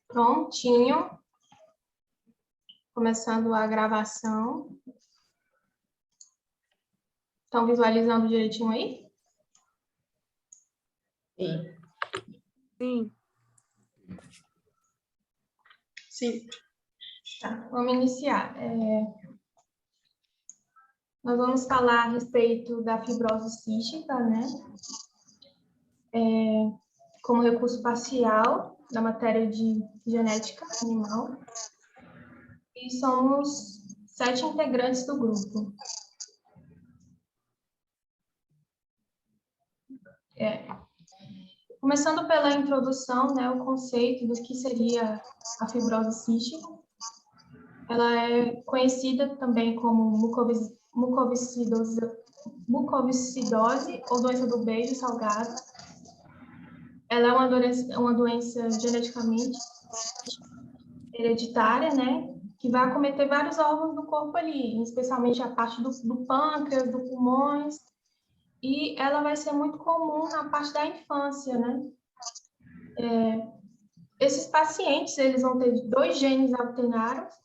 Prontinho. Começando a gravação. Estão visualizando direitinho aí? Sim. Sim. Sim. Tá, vamos iniciar. Nós vamos falar a respeito da fibrose cística, né? Como recurso parcial da matéria de genética animal. E somos 7 integrantes do grupo. Começando pela introdução, né, o conceito do que seria a fibrose cística. Ela é conhecida também como mucoviscidose ou doença do beijo salgado. Ela é uma doença geneticamente hereditária, né, que vai acometer vários órgãos do corpo ali, especialmente a parte do pâncreas, dos pulmões, e ela vai ser muito comum na parte da infância, né. Esses pacientes, eles vão ter 2 genes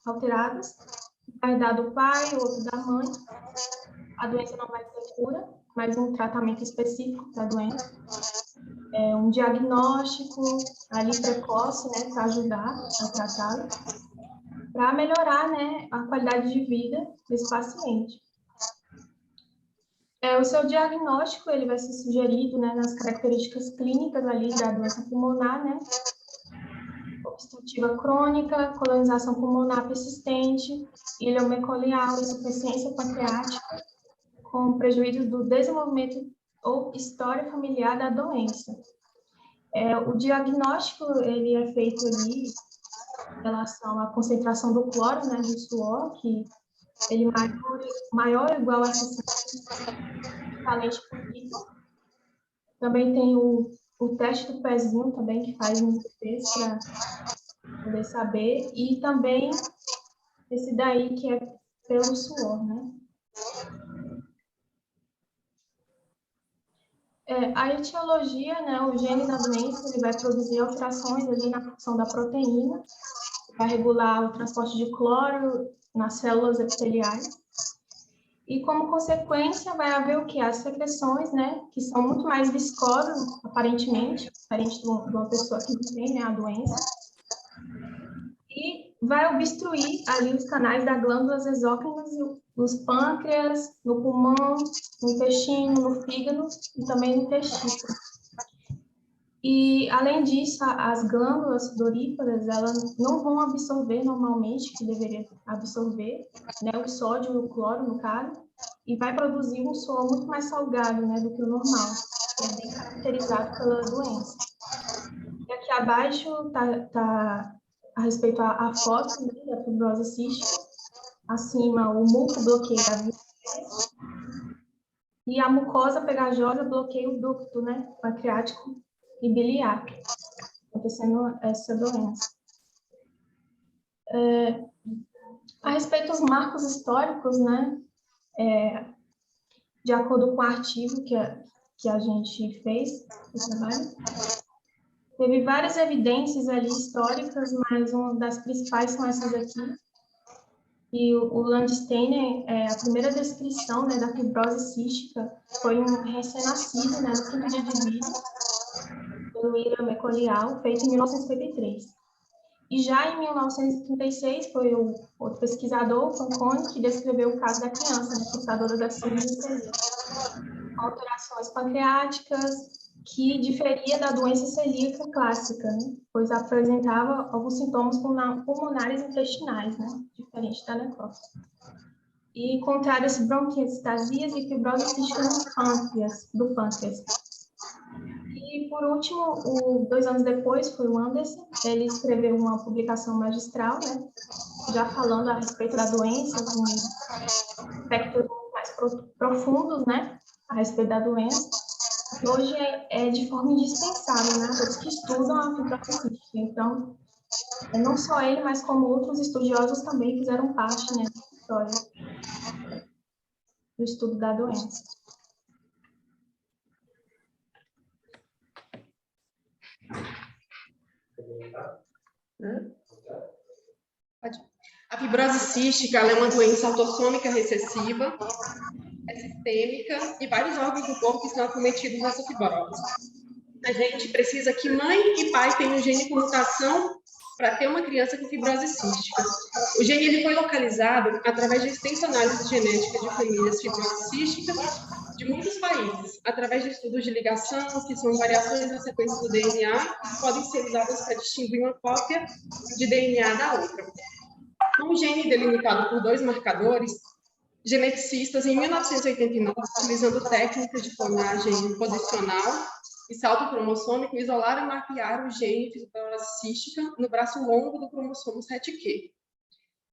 alterados, vai dar do pai, outro da mãe. A doença não vai ter cura, mas um tratamento específico da doença. Um diagnóstico ali precoce, né, para ajudar a tratá-lo, para melhorar, né, a qualidade de vida desse paciente. O seu diagnóstico, ele vai ser sugerido, né, nas características clínicas ali da doença pulmonar, né, obstrutiva crônica, colonização pulmonar persistente, ileomecolial, insuficiência pancreática, com prejuízo do desenvolvimento ou história familiar da doença. O diagnóstico, ele é feito ali em relação à concentração do cloro, né, do suor, que ele maior ou igual a 60 equivalente por litro. Também tem o teste do pezinho também, que faz muitas vezes para poder saber, e também esse daí que é pelo suor, né? A etiologia, né, o gene da doença, ele vai produzir alterações ali na função da proteína, vai regular o transporte de cloro nas células epiteliais, e como consequência vai haver o quê? As secreções, né, que são muito mais viscosas, aparentemente, diferente de uma pessoa que não tem, né, a doença, e vai obstruir ali os canais das glândulas exócrinas, nos pâncreas, no pulmão, no intestino, no fígado e também no testículo. E, além disso, as glândulas sudoríparas, elas não vão absorver normalmente, que deveria absorver, né, o sódio e o cloro, no caso, e vai produzir um suor muito mais salgado, né, do que o normal, que é bem caracterizado pela doença. E aqui abaixo tá a respeito à foto, né, da fibrose cística. Acima, o muco bloqueia a via e a mucosa pegajosa bloqueia o ducto, né, pancreático e biliar, acontecendo essa doença. A respeito dos marcos históricos, né, de acordo com o artigo que a gente fez, o trabalho, teve várias evidências ali históricas, mas uma das principais são essas aqui. E o Landsteiner, a primeira descrição, né, da fibrose cística foi um recém-nascido, né, no 5º dia de vida, pelo William Mecolial, feito em 1953. E já em 1936 foi o outro pesquisador, o Fanconi, que descreveu o caso da criança, né, portadora da síndrome celíaca. Alterações pancreáticas, que diferia da doença celíaca clássica, né, pois apresentava alguns sintomas pulmonares e intestinais, né, diferente da necrose. E contrárias bronquiectasias e fibrose cística do pâncreas. E, por último, 2 anos depois, foi o Anderson, ele escreveu uma publicação magistral, né, já falando a respeito da doença, com aspectos mais profundos, né, a respeito da doença. E hoje é de forma indispensável, né, todos que estudam a fibrose cística. Então, não só ele, mas como outros estudiosos também fizeram parte, né, da história do estudo da doença. Né? A fibrose cística ela é uma doença autossômica recessiva, é sistêmica e vários órgãos do corpo estão acometidos nessa fibrose. A gente precisa que mãe e pai tenham gene com mutação para ter uma criança com fibrose cística. O gene ele foi localizado através de extensa análise genética de famílias fibrose císticas de muitos países, através de estudos de ligação, que são variações na sequência do DNA, que podem ser usadas para distinguir uma cópia de DNA da outra. Com o gene delimitado por 2 marcadores, geneticistas, em 1989, utilizando técnicas de clonagem posicional e salto cromossômico, isolaram e mapearam o gene fibrose cística no braço longo do cromossomo 7q.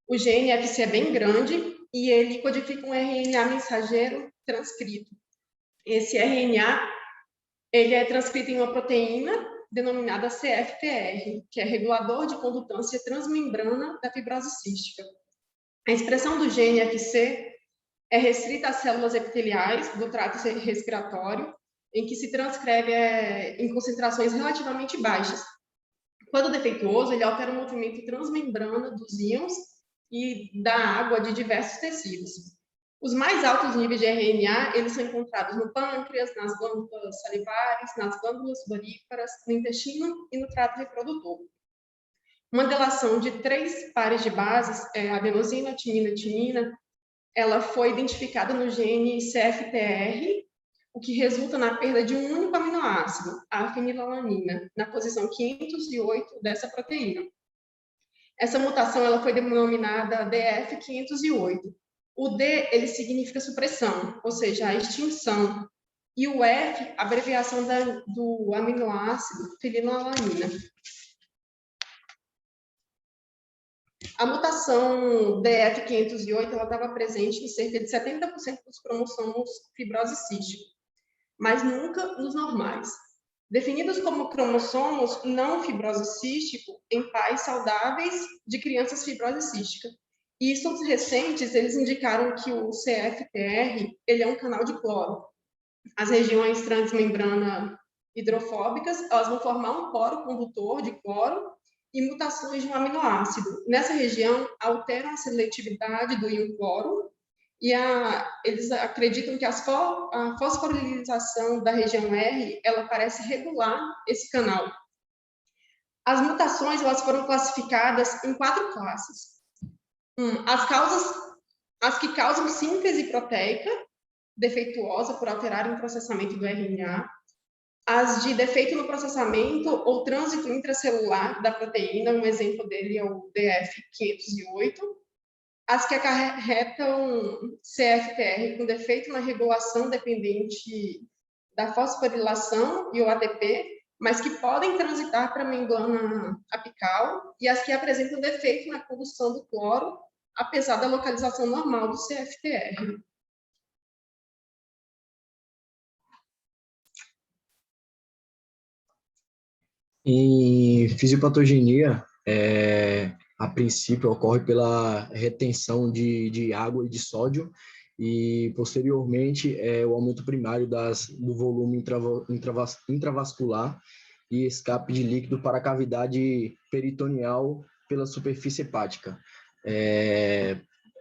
O gene FC é bem grande e ele codifica um RNA mensageiro transcrito. Esse RNA ele é transcrito em uma proteína denominada CFTR, que é regulador de condutância transmembrana da fibrose cística. A expressão do gene FC é restrita às células epiteliais do trato respiratório, em que se transcreve em concentrações relativamente baixas. Quando defeituoso, ele altera o movimento transmembrana dos íons e da água de diversos tecidos. Os mais altos níveis de RNA, eles são encontrados no pâncreas, nas glândulas salivares, nas glândulas sudoríparas, no intestino e no trato reprodutor. Uma delação de 3 pares de bases, adenosina, timina, timina, ela foi identificada no gene CFTR, o que resulta na perda de um único aminoácido, a fenilalanina, na posição 508 dessa proteína. Essa mutação ela foi denominada DF508. O D ele significa supressão, ou seja, a extinção, e o F, abreviação do aminoácido fenilalanina. A mutação DF508 ela estava presente em cerca de 70% dos cromossomos fibrose cística, mas nunca nos normais. Definidos como cromossomos não fibrose cístico em pais saudáveis de crianças fibrose cística. E estudos recentes, eles indicaram que o CFTR, ele é um canal de cloro. As regiões transmembrana hidrofóbicas, elas vão formar um poro condutor de cloro e mutações de um aminoácido. Nessa região, alteram a seletividade do íon cloro e eles acreditam que a fosforilização da região R, ela parece regular esse canal. As mutações, elas foram classificadas em 4 classes. As que causam síntese proteica defeituosa por alterarem o processamento do RNA, as de defeito no processamento ou trânsito intracelular da proteína, um exemplo dele é o DF508, as que acarretam CFTR com defeito na regulação dependente da fosforilação e o ATP, mas que podem transitar para a membrana apical, e as que apresentam defeito na condução do cloro, apesar da localização normal do CFTR. Em fisiopatogenia, a princípio ocorre pela retenção de água e de sódio e, posteriormente, o aumento primário do volume intravascular e escape de líquido para a cavidade peritoneal pela superfície hepática.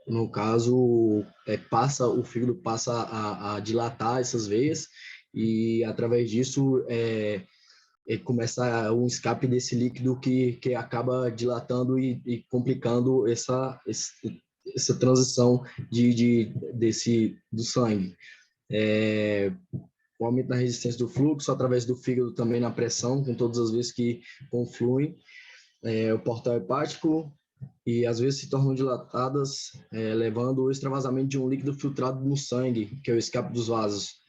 No caso, o fígado passa a dilatar essas veias e, através disso, começa um escape desse líquido que acaba dilatando e complicando essa transição do sangue. O aumento da resistência do fluxo através do fígado também na pressão, com todas as vezes que confluem, o portal hepático, e às vezes se tornam dilatadas, levando ao extravasamento de um líquido filtrado no sangue, que é o escape dos vasos.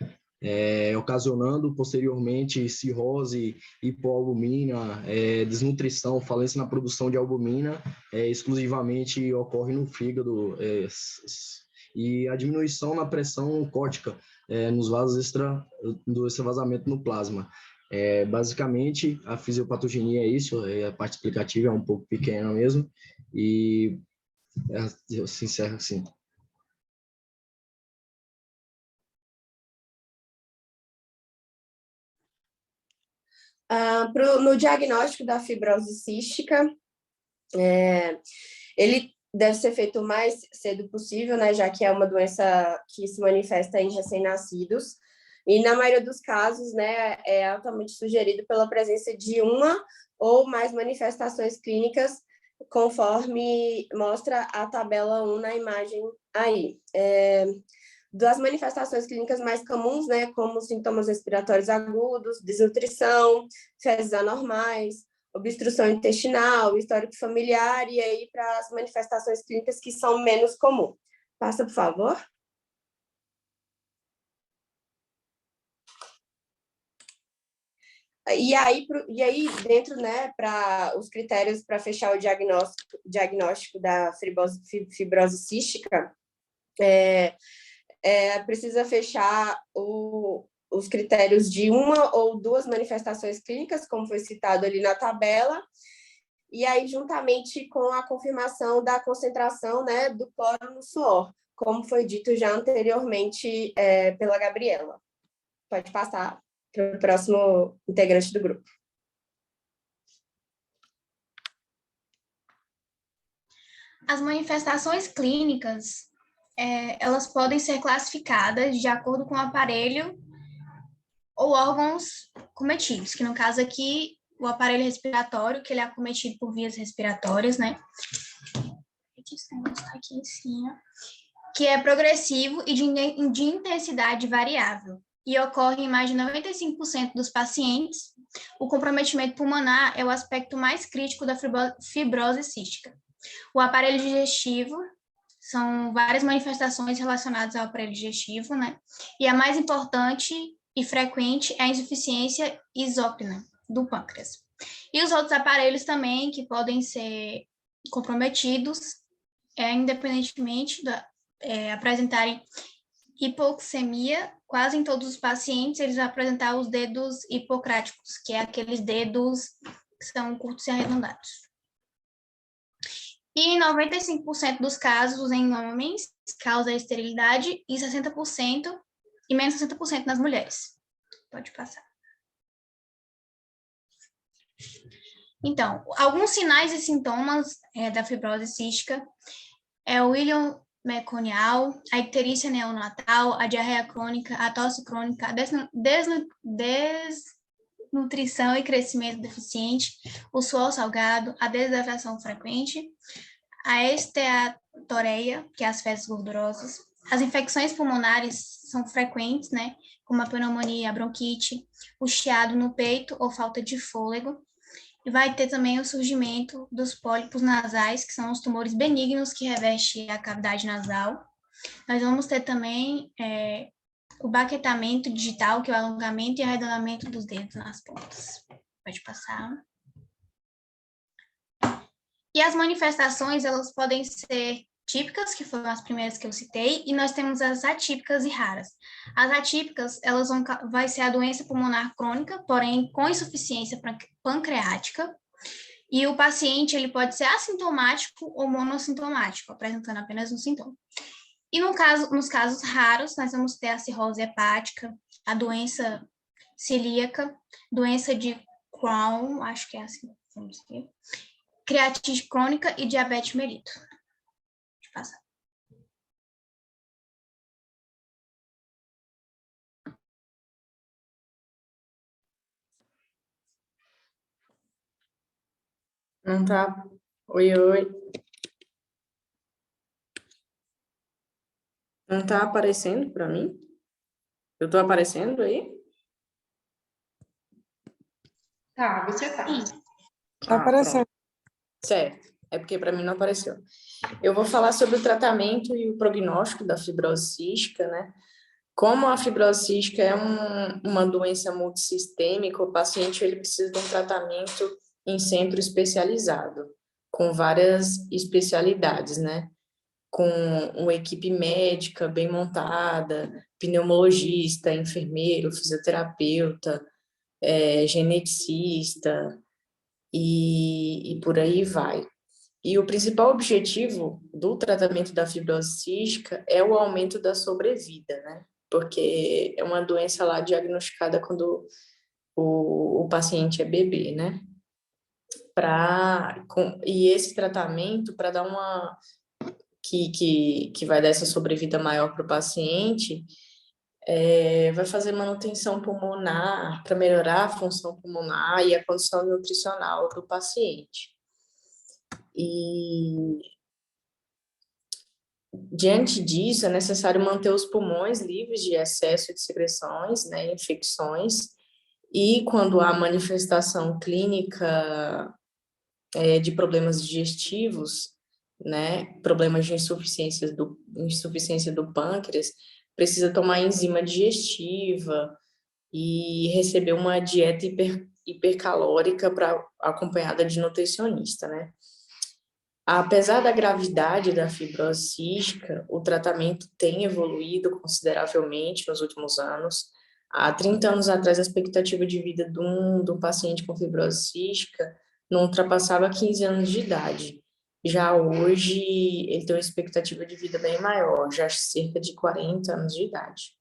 Ocasionando posteriormente cirrose, hipoalbumina, desnutrição, falência na produção de albumina, exclusivamente ocorre no fígado, e a diminuição na pressão córtica nos vasos do extravasamento no plasma. Basicamente, a fisiopatogenia é isso, a parte explicativa é um pouco pequena mesmo, e eu se encerro assim. No diagnóstico da fibrose cística, Ele deve ser feito o mais cedo possível, né, já que é uma doença que se manifesta em recém-nascidos, e na maioria dos casos, né, é altamente sugerido pela presença de uma ou mais manifestações clínicas, conforme mostra a tabela 1 na imagem aí. Das manifestações clínicas mais comuns, né, como sintomas respiratórios agudos, desnutrição, fezes anormais, obstrução intestinal, histórico familiar, e aí para as manifestações clínicas que são menos comuns. Passa, por favor. E aí dentro, né, para os critérios para fechar o diagnóstico da fibrose cística, precisa fechar os critérios de uma ou duas manifestações clínicas, como foi citado ali na tabela, e aí juntamente com a confirmação da concentração, né, do cloro no suor, como foi dito já anteriormente pela Gabriela. Pode passar para o próximo integrante do grupo. As manifestações clínicas, elas podem ser classificadas de acordo com o aparelho ou órgãos cometidos, que no caso aqui, o aparelho respiratório, que ele é acometido por vias respiratórias, né? Aqui em cima, que é progressivo e de intensidade variável, e ocorre em mais de 95% dos pacientes. O comprometimento pulmonar é o aspecto mais crítico da fibrose cística. O aparelho digestivo, são várias manifestações relacionadas ao aparelho digestivo, né? E a mais importante e frequente é a insuficiência exócrina do pâncreas. E os outros aparelhos também que podem ser comprometidos, independentemente apresentarem hipoxemia, quase em todos os pacientes, eles vão apresentar os dedos hipocráticos, que é aqueles dedos que são curtos e arredondados. E em 95% dos casos em homens, causa esterilidade, e 60%, e menos 60% nas mulheres. Pode passar. Então, alguns sinais e sintomas da fibrose cística é o íleon meconial, a icterícia neonatal, a diarreia crônica, a tosse crônica, a desnutrição e crescimento deficiente, o suor salgado, a desidratação frequente, a esteatoreia, que é as fezes gordurosas. As infecções pulmonares são frequentes, né, como a pneumonia, a bronquite, o chiado no peito ou falta de fôlego. E vai ter também o surgimento dos pólipos nasais, que são os tumores benignos que revestem a cavidade nasal. Nós vamos ter também o baquetamento digital, que é o alongamento e arredondamento dos dedos nas pontas. Pode passar. E as manifestações, elas podem ser típicas, que foram as primeiras que eu citei, e nós temos as atípicas e raras. As atípicas, vai ser a doença pulmonar crônica, porém com insuficiência pancreática, e o paciente ele pode ser assintomático ou monossintomático, apresentando apenas um sintoma. E nos casos raros, nós vamos ter a cirrose hepática, a doença celíaca, doença de Crohn, acho que é assim, vamos ver, creatite crônica e diabetes mellitus. Passar. Não tá? Oi, oi. Não tá aparecendo para mim? Eu tô aparecendo aí? Tá, você tá. Tá aparecendo. Certo. É porque para mim não apareceu. Eu vou falar sobre o tratamento e o prognóstico da fibrose cística, né? Como a fibrose cística é uma doença multissistêmica, o paciente ele precisa de um tratamento em centro especializado, com várias especialidades, né? Com uma equipe médica bem montada, pneumologista, enfermeiro, fisioterapeuta, geneticista e por aí vai. E o principal objetivo do tratamento da fibrose cística é o aumento da sobrevida, né? Porque é uma doença lá diagnosticada quando o paciente é bebê, né? E esse tratamento, para dar uma... que vai dar essa sobrevida maior para o paciente, vai fazer manutenção pulmonar, para melhorar a função pulmonar e a condição nutricional do paciente. E, diante disso, é necessário manter os pulmões livres de excesso de secreções, né, infecções, e quando há manifestação clínica de problemas digestivos, né, problemas de insuficiência do pâncreas, precisa tomar enzima digestiva e receber uma dieta hipercalórica acompanhada de nutricionista, né? Apesar da gravidade da fibrose cística, o tratamento tem evoluído consideravelmente nos últimos anos. Há 30 anos atrás, a expectativa de vida de um paciente com fibrose cística não ultrapassava 15 anos de idade. Já hoje, ele tem uma expectativa de vida bem maior, já cerca de 40 anos de idade.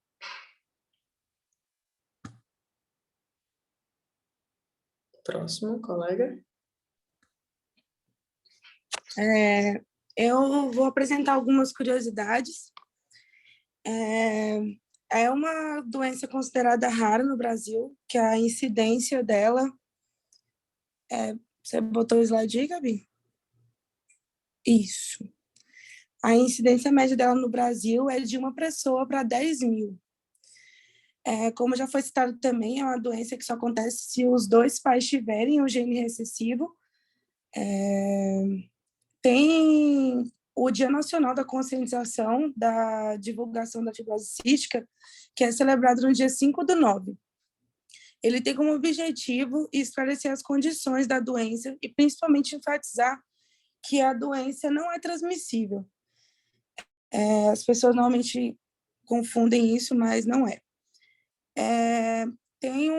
Próximo, colega. Eu vou apresentar algumas curiosidades. É uma doença considerada rara no Brasil, que a incidência dela... Você botou o slide aí, Gabi? Isso. A incidência média dela no Brasil é de 1 pessoa para 10 mil. Como já foi citado também, é uma doença que só acontece se os 2 pais tiverem o gene recessivo. Tem o Dia Nacional da Conscientização da Divulgação da Fibrose Cística, que é celebrado no dia 5/9. Ele tem como objetivo esclarecer as condições da doença e principalmente enfatizar que a doença não é transmissível. As pessoas normalmente confundem isso, mas não é. Tem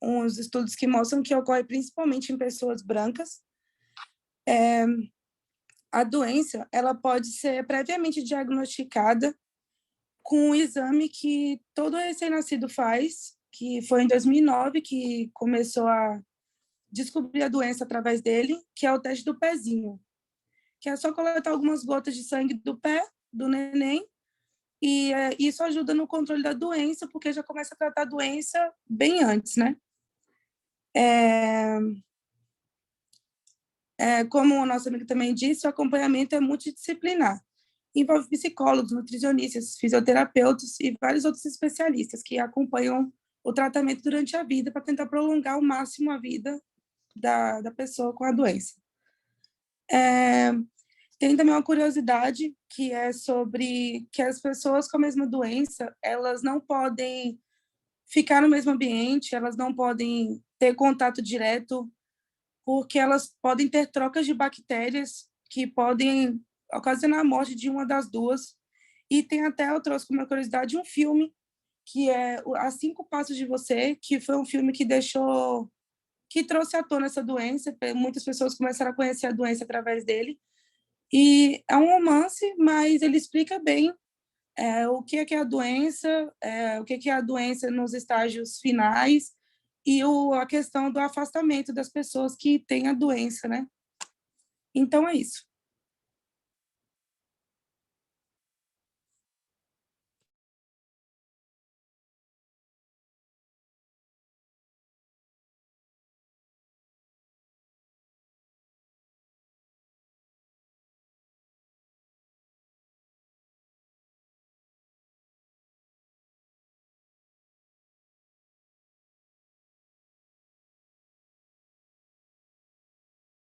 uns estudos que mostram que ocorre principalmente em pessoas brancas. A doença ela pode ser previamente diagnosticada com um exame que todo recém-nascido faz, que foi em 2009 que começou a descobrir a doença através dele, que é o teste do pezinho, que é só coletar algumas gotas de sangue do pé do neném, e isso ajuda no controle da doença, porque já começa a tratar a doença bem antes, né? Como o nosso amigo também disse, o acompanhamento é multidisciplinar. Envolve psicólogos, nutricionistas, fisioterapeutas e vários outros especialistas que acompanham o tratamento durante a vida para tentar prolongar ao máximo a vida da pessoa com a doença. Tem também uma curiosidade que é sobre que as pessoas com a mesma doença, elas não podem ficar no mesmo ambiente, elas não podem ter contato direto, porque elas podem ter trocas de bactérias que podem ocasionar a morte de uma das duas. E tem até, eu trouxe como uma curiosidade, um filme que é A 5 Passos de Você, que foi um filme que trouxe à tona essa doença, muitas pessoas começaram a conhecer a doença através dele, e é um romance, mas ele explica bem o que é a doença, o que é a doença nos estágios finais, e a questão do afastamento das pessoas que têm a doença, né? Então, é isso.